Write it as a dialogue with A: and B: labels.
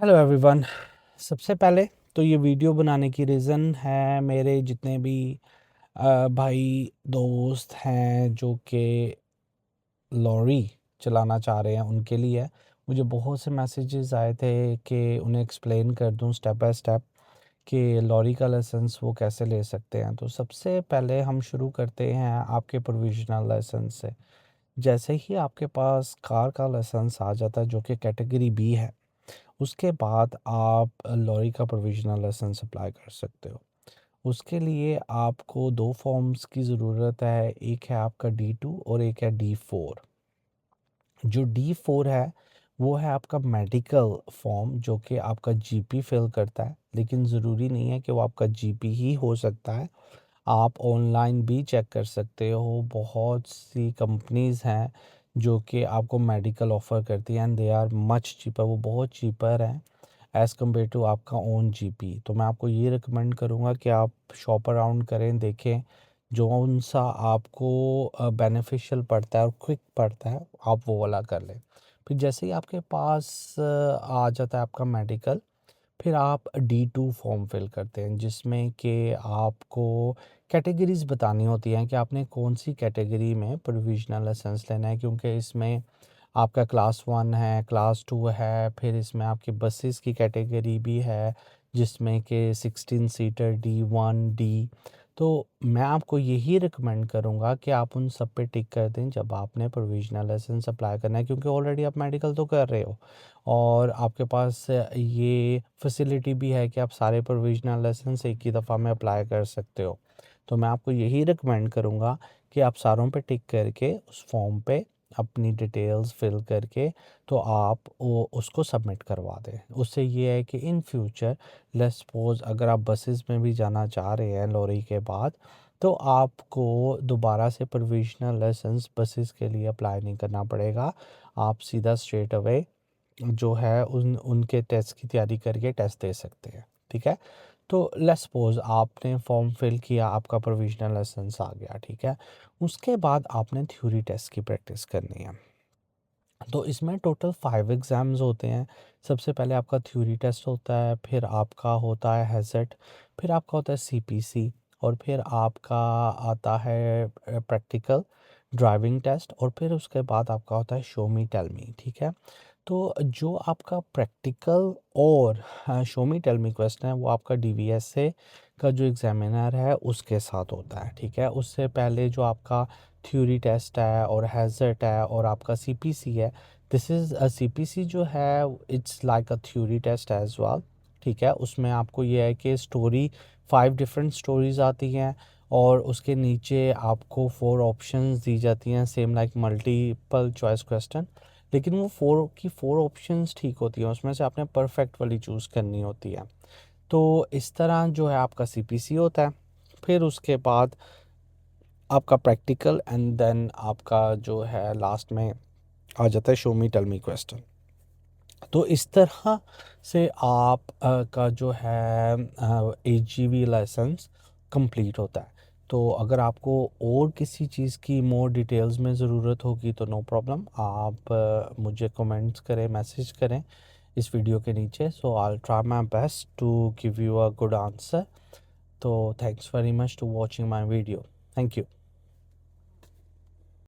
A: Hello everyone. सबसे पहले तो ये वीडियो बनाने की रीज़न है मेरे जितने भी भाई दोस्त हैं जो कि लॉरी चलाना चाह रहे हैं उनके लिए है। मुझे बहुत से मैसेजेस आए थे कि उन्हें एक्सप्लेन कर दूं स्टेप बाय स्टेप कि लॉरी का लाइसेंस वो कैसे ले सकते हैं। तो सबसे पहले हम शुरू करते हैं आपके प्रोविजनल लाइसेंस से। जैसे ही आपके पास कार का लाइसेंस आ जाता है जो कि कैटेगरी बी है, उसके बाद आप लॉरी का प्रोविजनल लाइसेंस अप्लाई कर सकते हो। उसके लिए आपको 2 फॉर्म्स की ज़रूरत है, एक है आपका D2 और एक है D4। जो D4 है वो है आपका मेडिकल फॉर्म जो कि आपका जीपी फिल करता है, लेकिन ज़रूरी नहीं है कि वो आपका जीपी ही हो सकता है। आप ऑनलाइन भी चेक कर सकते हो। बहुत सी कंपनीज़ हैं जो कि आपको मेडिकल ऑफ़र करती हैं and they are much cheaper. वो बहुत चीपर है एज़ कम्पेयर टू आपका ओन जीपी। तो मैं आपको ये रिकमेंड करूँगा कि आप शॉप अराउंड करें, देखें जौन सा आपको बेनिफिशियल पड़ता है और क्विक पड़ता है, आप वो वाला कर लें। फिर जैसे ही आपके पास आ जाता है आपका मेडिकल, फिर आप D2 फॉर्म फिल करते हैं जिसमें कि आपको कैटेगरीज़ बतानी होती हैं कि आपने कौन सी कैटेगरी में प्रोविजनल लाइसेंस लेना है, क्योंकि इसमें आपका क्लास 1 है, क्लास 2 है, फिर इसमें आपकी बसेस की कैटेगरी भी है जिसमें कि 16 सीटर D1 D। तो मैं आपको यही रिकमेंड करूँगा कि आप उन सब पे टिक कर दें जब आपने प्रोविजनल लाइसेंस अप्लाई करना है, क्योंकि ऑलरेडी आप मेडिकल तो कर रहे हो और आपके पास ये फैसिलिटी भी है कि आप सारे प्रोविजनल लाइसेंस एक ही दफ़ा में अप्लाई कर सकते हो। तो मैं आपको यही रिकमेंड करूँगा कि आप सारों पे टिक करके उस फॉर्म पे अपनी डिटेल्स फिल करके तो आप वो उसको सबमिट करवा दें। उससे ये है कि इन फ्यूचर लेट्स सपोज़ अगर आप बसेस में भी जाना चाह रहे हैं लॉरी के बाद, तो आपको दोबारा से प्रोविजनल लाइसेंस बसेस के लिए अप्लाई नहीं करना पड़ेगा। आप सीधा स्ट्रेट अवे जो है उनके टेस्ट की तैयारी करके टेस्ट दे सकते हैं। ठीक है? तो लेट्स सपोज़ आपने फॉर्म फिल किया, आपका प्रोविजनल लाइसेंस आ गया, ठीक है? उसके बाद आपने थ्योरी टेस्ट की प्रैक्टिस करनी है। तो इसमें टोटल 5 एग्ज़ाम्स होते हैं। सबसे पहले आपका थ्योरी टेस्ट होता है, फिर आपका होता है हैज़ार्ड, फिर आपका होता है सीपीसी और फिर आपका आता है प्रैक्टिकल ड्राइविंग टेस्ट और फिर उसके बाद आपका होता है शो मी टेल मी। ठीक है? तो जो आपका प्रैक्टिकल और show me tell me question है वो आपका डीवीएस से का जो एग्ज़ामिनर है उसके साथ होता है। ठीक है? उससे पहले जो आपका थ्योरी टेस्ट है और हैज़ार्ड है और आपका सीपीसी है, दिस इज़ सीपीसी जो है it's like a theory test as well. ठीक है? उसमें आपको ये है कि स्टोरी 5 डिफरेंट स्टोरीज़ आती हैं और उसके नीचे आपको 4 ऑप्शंस दी जाती हैं same like multiple choice question. लेकिन वो 4 की 4 ऑप्शंस ठीक होती हैं, उसमें से आपने परफेक्ट वाली चूज़ करनी होती है। तो इस तरह जो है आपका सीपीसी होता है। फिर उसके बाद आपका प्रैक्टिकल एंड देन आपका जो है लास्ट में आ जाता है show me tell me question. तो इस तरह से आप का जो है एजीवी लाइसेंस कंप्लीट होता है। तो अगर आपको और किसी चीज़ की मोर डिटेल्स में ज़रूरत होगी तो नो प्रॉब्लम, आप मुझे कमेंट्स करें, मैसेज करें इस वीडियो के नीचे। So I will try my best to give you a good answer. तो thanks very much to watching my video. Thank you.